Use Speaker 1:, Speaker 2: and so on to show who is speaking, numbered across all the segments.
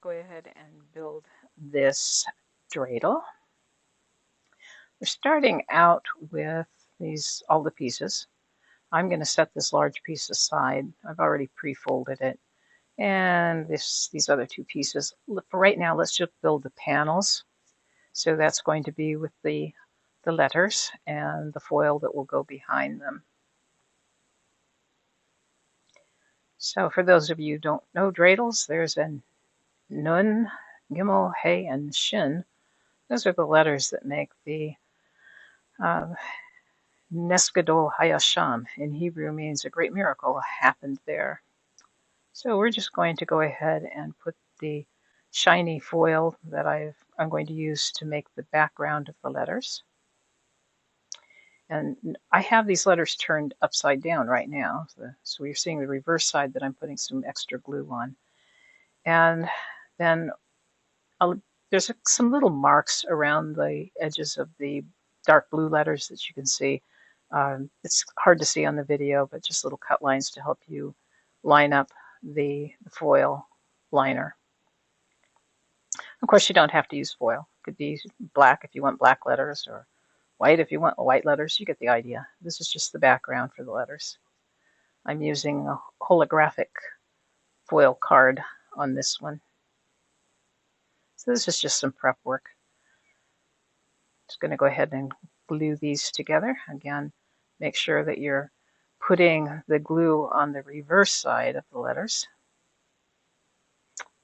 Speaker 1: Go ahead and build this dreidel. We're starting out with all the pieces. I'm going to set this large piece aside. I've already pre-folded it. And these other two pieces. For right now, let's just build the panels. So that's going to be with the letters and the foil that will go behind them. So for those of you who don't know dreidels, there's a Nun, Gimel, He, and Shin. Those are the letters that make the Nes Gadol Hayasham. In Hebrew means a great miracle happened there. So we're just going to go ahead and put the shiny foil that I'm going to use to make the background of the letters. And I have these letters turned upside down right now. So you're seeing the reverse side that I'm putting some extra glue on. And then there's some little marks around the edges of the dark blue letters that you can see. It's hard to see on the video, but just little cut lines to help you line up the foil liner. Of course, you don't have to use foil. It could be black if you want black letters, or white if you want white letters. You get the idea. This is just the background for the letters. I'm using a holographic foil card on this one. So this is just some prep work. Just going to go ahead and glue these together. Again, make sure that you're putting the glue on the reverse side of the letters.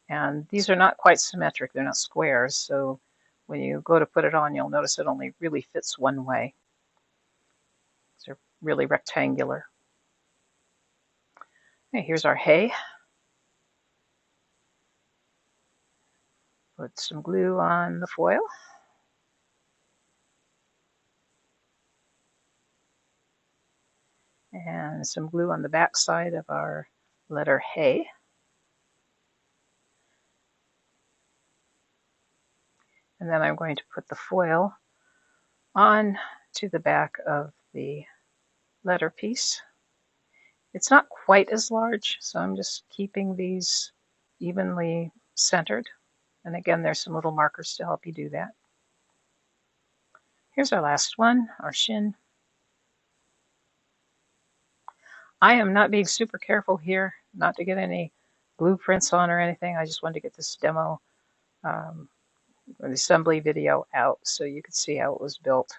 Speaker 1: And these are not quite symmetric. They're not squares. So when you go to put it on, you'll notice it only really fits one way. They're really rectangular. Okay, here's our hay. Put some glue on the foil. And some glue on the back side of our letter hay. And then I'm going to put the foil on to the back of the letter piece. It's not quite as large, so I'm just keeping these evenly centered. And again, there's some little markers to help you do that. Here's our last one, our shin. I am not being super careful here, not to get any blueprints on or anything. I just wanted to get this demo or the assembly video out so you could see how it was built.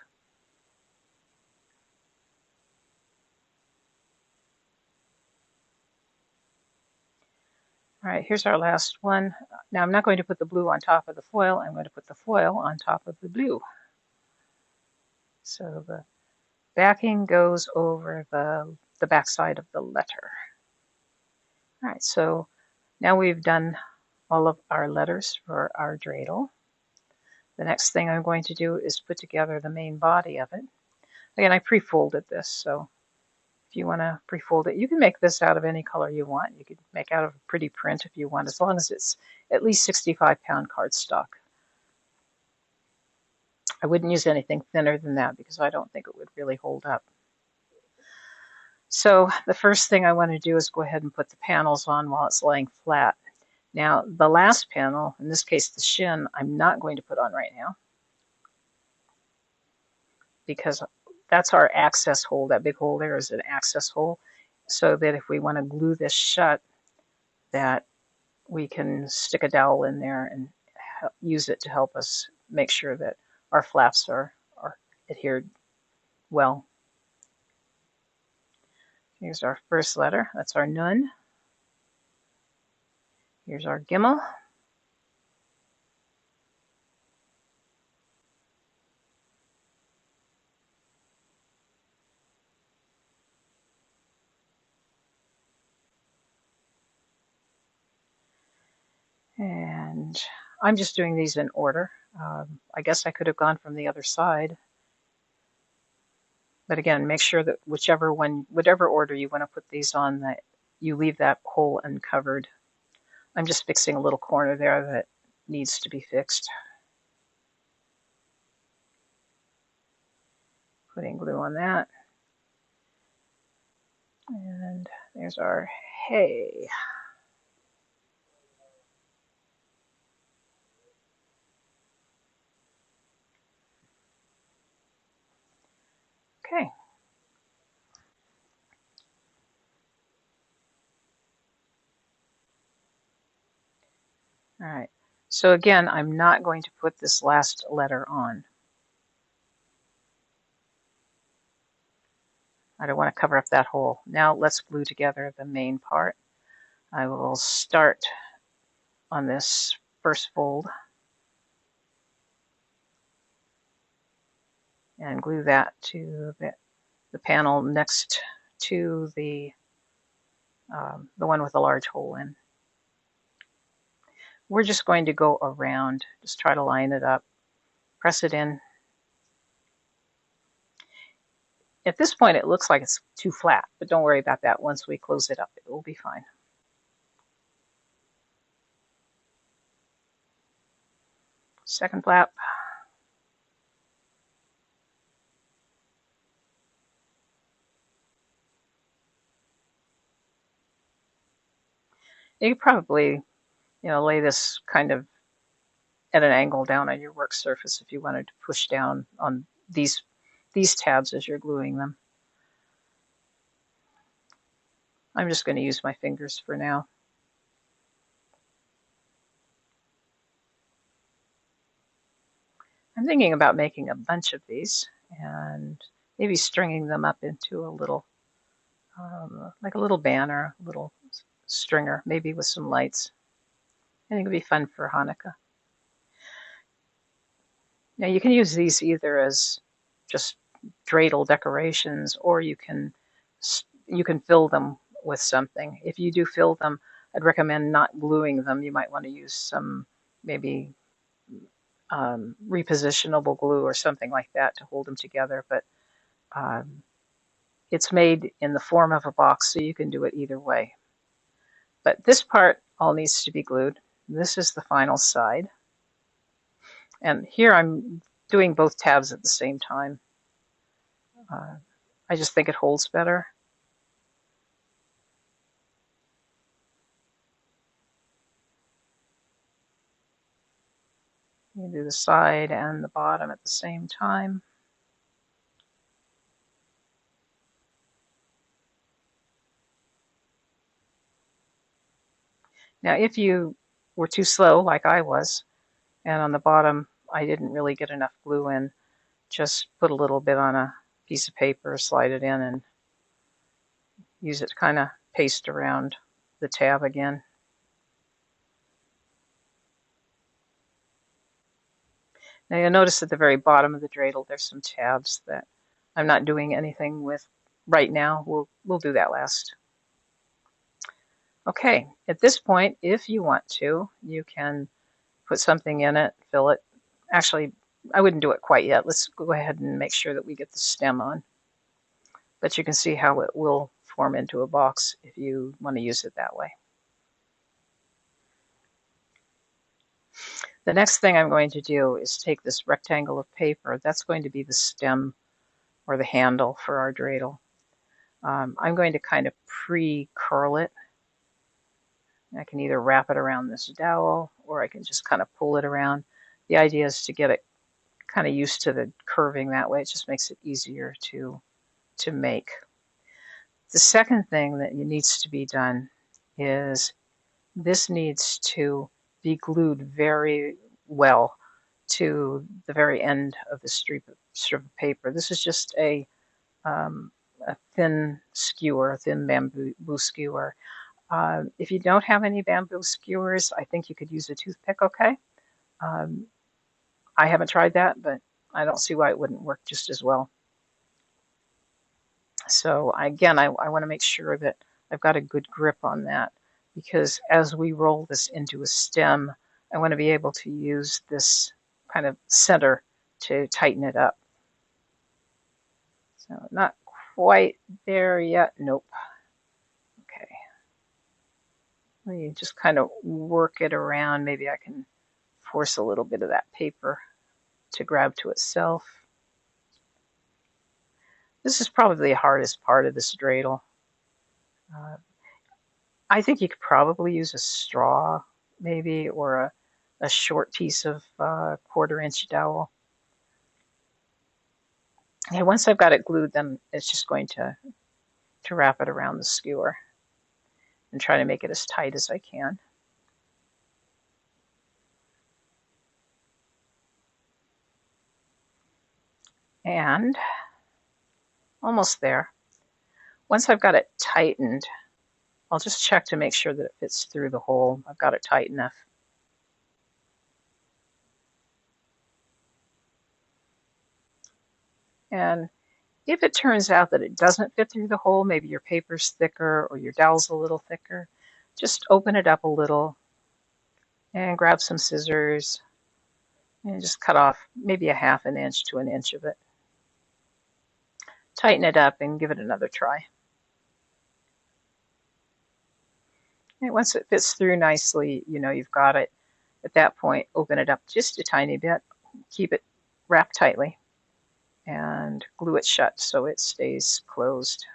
Speaker 1: All right, here's our last one. Now I'm not going to put the blue on top of the foil. I'm going to put the foil on top of the blue. So the backing goes over the back side of the letter. All right, so now we've done all of our letters for our dreidel. The next thing I'm going to do is put together the main body of it. Again, I pre-folded this, so if you want to pre-fold it, you can make this out of any color you want. You could make out of a pretty print if you want, as long as it's at least 65-pound cardstock. I wouldn't use anything thinner than that because I don't think it would really hold up. So the first thing I want to do is go ahead and put the panels on while it's laying flat. Now, the last panel, in this case the shin, I'm not going to put on right now because that's our access hole. That big hole there is an access hole, so that if we want to glue this shut, that we can stick a dowel in there and use it to help us make sure that our flaps are adhered well. Here's our first letter. That's our Nun. Here's our Gimel. And I'm just doing these in order. I guess I could have gone from the other side. But again, make sure that whatever order you want to put these on, that you leave that hole uncovered. I'm just fixing a little corner there that needs to be fixed. Putting glue on that. And there's our hay. Okay. All right. So again, I'm not going to put this last letter on. I don't want to cover up that hole. Now let's glue together the main part. I will start on this first fold and glue that to the panel next to the one with the large hole in. We're just going to go around, just try to line it up, press it in. At this point, it looks like it's too flat, but don't worry about that. Once we close it up, it will be fine. Second flap. You could probably, lay this kind of at an angle down on your work surface if you wanted to push down on these tabs as you're gluing them. I'm just going to use my fingers for now. I'm thinking about making a bunch of these and maybe stringing them up into a little, like a little banner, a little stringer, maybe with some lights. I think it'd be fun for Hanukkah. Now you can use these either as just dreidel decorations, or you can fill them with something. If you do fill them, I'd recommend not gluing them. You might want to use some maybe repositionable glue or something like that to hold them together. But it's made in the form of a box, so you can do it either way. But this part all needs to be glued. This is the final side. And here I'm doing both tabs at the same time. I just think it holds better. You do the side and the bottom at the same time. Now, if you were too slow, like I was, and on the bottom I didn't really get enough glue in, just put a little bit on a piece of paper, slide it in, and use it to kind of paste around the tab again. Now you'll notice at the very bottom of the dreidel there's some tabs that I'm not doing anything with right now. We'll do that last. Okay, at this point, if you want to, you can put something in it, fill it. Actually, I wouldn't do it quite yet. Let's go ahead and make sure that we get the stem on. But you can see how it will form into a box if you want to use it that way. The next thing I'm going to do is take this rectangle of paper. That's going to be the stem or the handle for our dreidel. I'm going to kind of pre-curl it. I can either wrap it around this dowel or I can just kind of pull it around. The idea is to get it kind of used to the curving that way. It just makes it easier to make. The second thing that needs to be done is this needs to be glued very well to the very end of the strip of paper. This is just a thin skewer, a thin bamboo skewer. If you don't have any bamboo skewers, I think you could use a toothpick, okay? I haven't tried that, but I don't see why it wouldn't work just as well. So again, I want to make sure that I've got a good grip on that, because as we roll this into a stem, I want to be able to use this kind of center to tighten it up. So not quite there yet. Nope. Okay. Let me just kind of work it around. Maybe I can force a little bit of that paper to grab to itself. This is probably the hardest part of this dreidel. I think you could probably use a straw, maybe, or a short piece of 1/4 inch dowel. Okay, once I've got it glued, then it's just going to wrap it around the skewer and try to make it as tight as I can. And almost there. Once I've got it tightened, I'll just check to make sure that it fits through the hole. I've got it tight enough. And if it turns out that it doesn't fit through the hole, maybe your paper's thicker or your dowel's a little thicker, just open it up a little and grab some scissors and just cut off maybe a ½ an inch to an inch of it. Tighten it up and give it another try. And once it fits through nicely, you know you've got it. At that point, open it up just a tiny bit, keep it wrapped tightly, and glue it shut so it stays closed.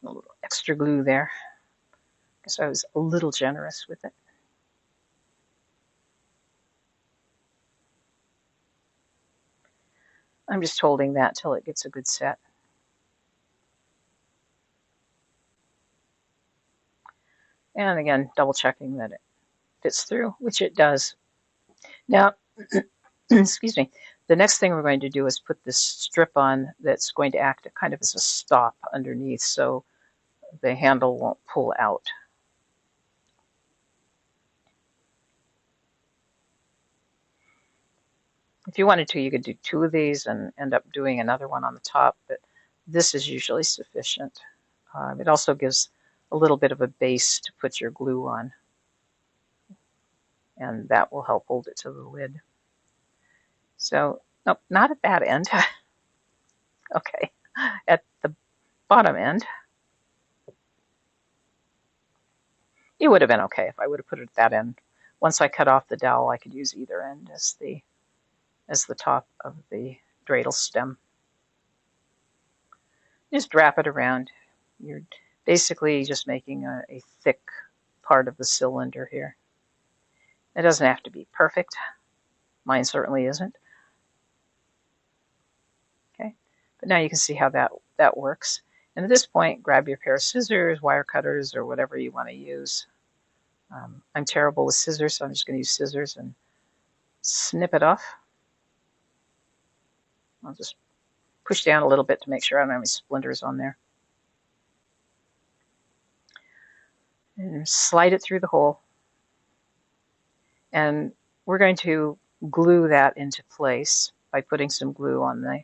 Speaker 1: A little extra glue there, because I was a little generous with it. I'm just holding that till it gets a good set. And again, double checking that it fits through, which it does. Now, excuse me, the next thing we're going to do is put this strip on that's going to act kind of as a stop underneath so the handle won't pull out. If you wanted to, you could do 2 of these and end up doing another one on the top, but this is usually sufficient. It also gives a little bit of a base to put your glue on, and that will help hold it to the lid. So, nope, not at that end. Okay, at the bottom end, it would have been okay if I would have put it at that end. Once I cut off the dowel, I could use either end as the top of the dreidel stem. Just wrap it around. You're basically just making a thick part of the cylinder here. It doesn't have to be perfect. Mine certainly isn't. Okay, but now you can see how that works. And at this point, grab your pair of scissors, wire cutters, or whatever you want to use. I'm terrible with scissors, so I'm just going to use scissors and snip it off. I'll just push down a little bit to make sure I don't have any splinters on there. And slide it through the hole. And we're going to glue that into place by putting some glue on the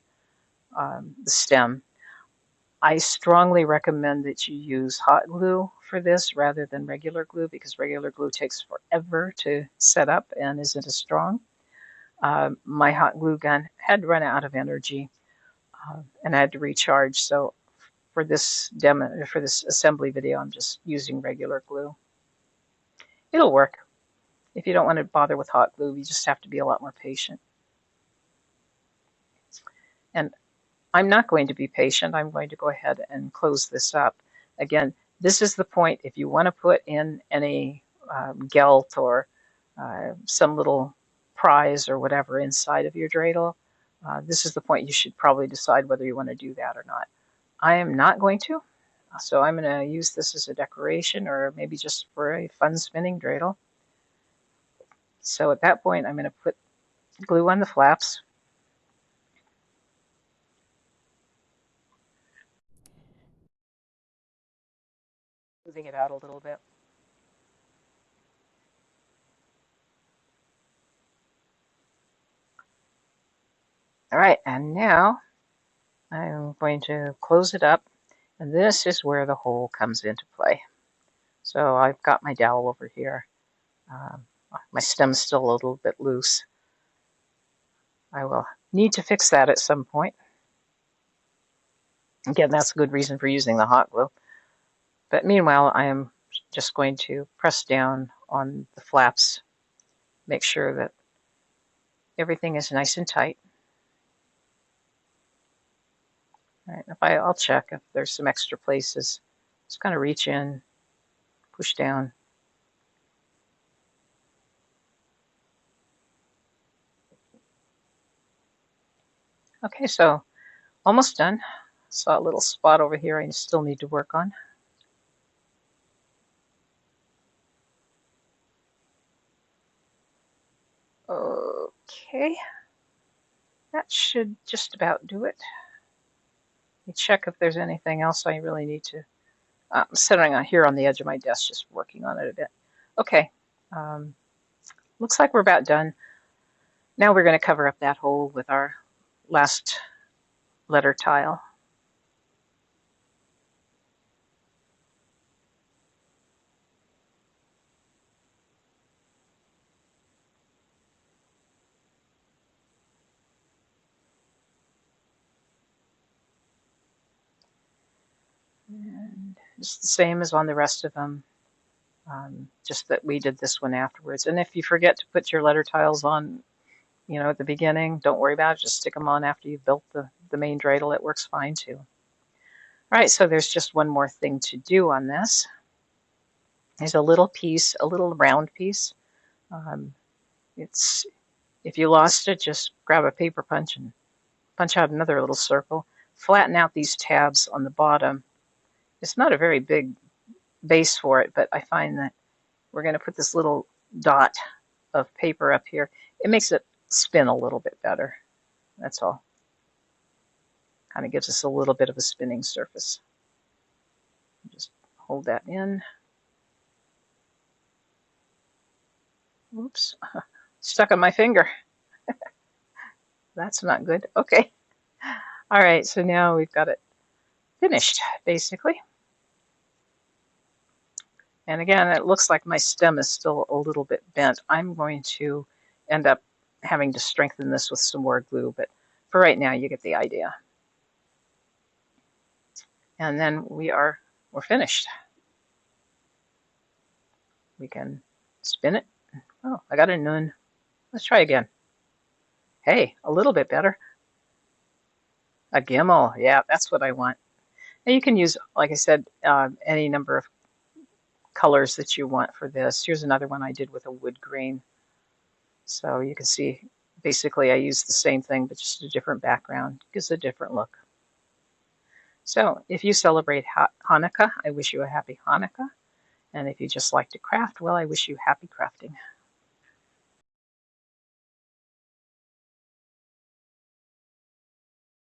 Speaker 1: stem. I strongly recommend that you use hot glue for this rather than regular glue, because regular glue takes forever to set up and isn't as strong. My hot glue gun had run out of energy and I had to recharge, so for this demo, for this assembly video, I'm just using regular glue. It'll work. If you don't want to bother with hot glue, you just have to be a lot more patient. And I'm not going to be patient. I'm going to go ahead and close this up. Again, this is the point. If you want to put in any gelt or some little prize or whatever inside of your dreidel, this is the point you should probably decide whether you want to do that or not. I am not going to, so I'm going to use this as a decoration or maybe just for a fun spinning dreidel. So at that point, I'm going to put glue on the flaps. Moving it out a little bit. All right, and now I'm going to close it up, and this is where the hole comes into play. So I've got my dowel over here. My stem's still a little bit loose. I will need to fix that at some point. Again, that's a good reason for using the hot glue. But meanwhile, I am just going to press down on the flaps, make sure that everything is nice and tight. All right, I'll check if there's some extra places. Just kind of reach in, push down. Okay, so almost done. Saw a little spot over here I still need to work on. Okay, that should just about do it. Let me check if there's anything else I really need to. I'm sitting on here on the edge of my desk just working on it a bit. Okay, um, looks like we're about done. Now we're going to cover up that hole with our last letter tile. And it's the same as on the rest of them, just that we did this one afterwards. And if you forget to put your letter tiles on, at the beginning, don't worry about it. Just stick them on after you've built the main dreidel. It works fine too. All right, so there's just one more thing to do on this. There's a little piece, a little round piece. It's If you lost it, just grab a paper punch and punch out another little circle. Flatten out these tabs on the bottom. It's not a very big base for it, but I find that we're going to put this little dot of paper up here. It makes it spin a little bit better. That's all. Kind of gives us a little bit of a spinning surface. Just hold that in. Oops, stuck on my finger. That's not good. Okay. All right, so now we've got it finished, basically. And again, it looks like my stem is still a little bit bent. I'm going to end up having to strengthen this with some more glue, but for right now, you get the idea. And then we're finished. We can spin it. Oh, I got a nun. Let's try again. Hey, a little bit better. A gimel. Yeah, that's what I want. And you can use, like I said, any number of colors that you want for this. Here's another one I did with a wood grain. So you can see, basically I used the same thing, but just a different background. It gives a different look. So if you celebrate Hanukkah, I wish you a happy Hanukkah. And if you just like to craft, well, I wish you happy crafting.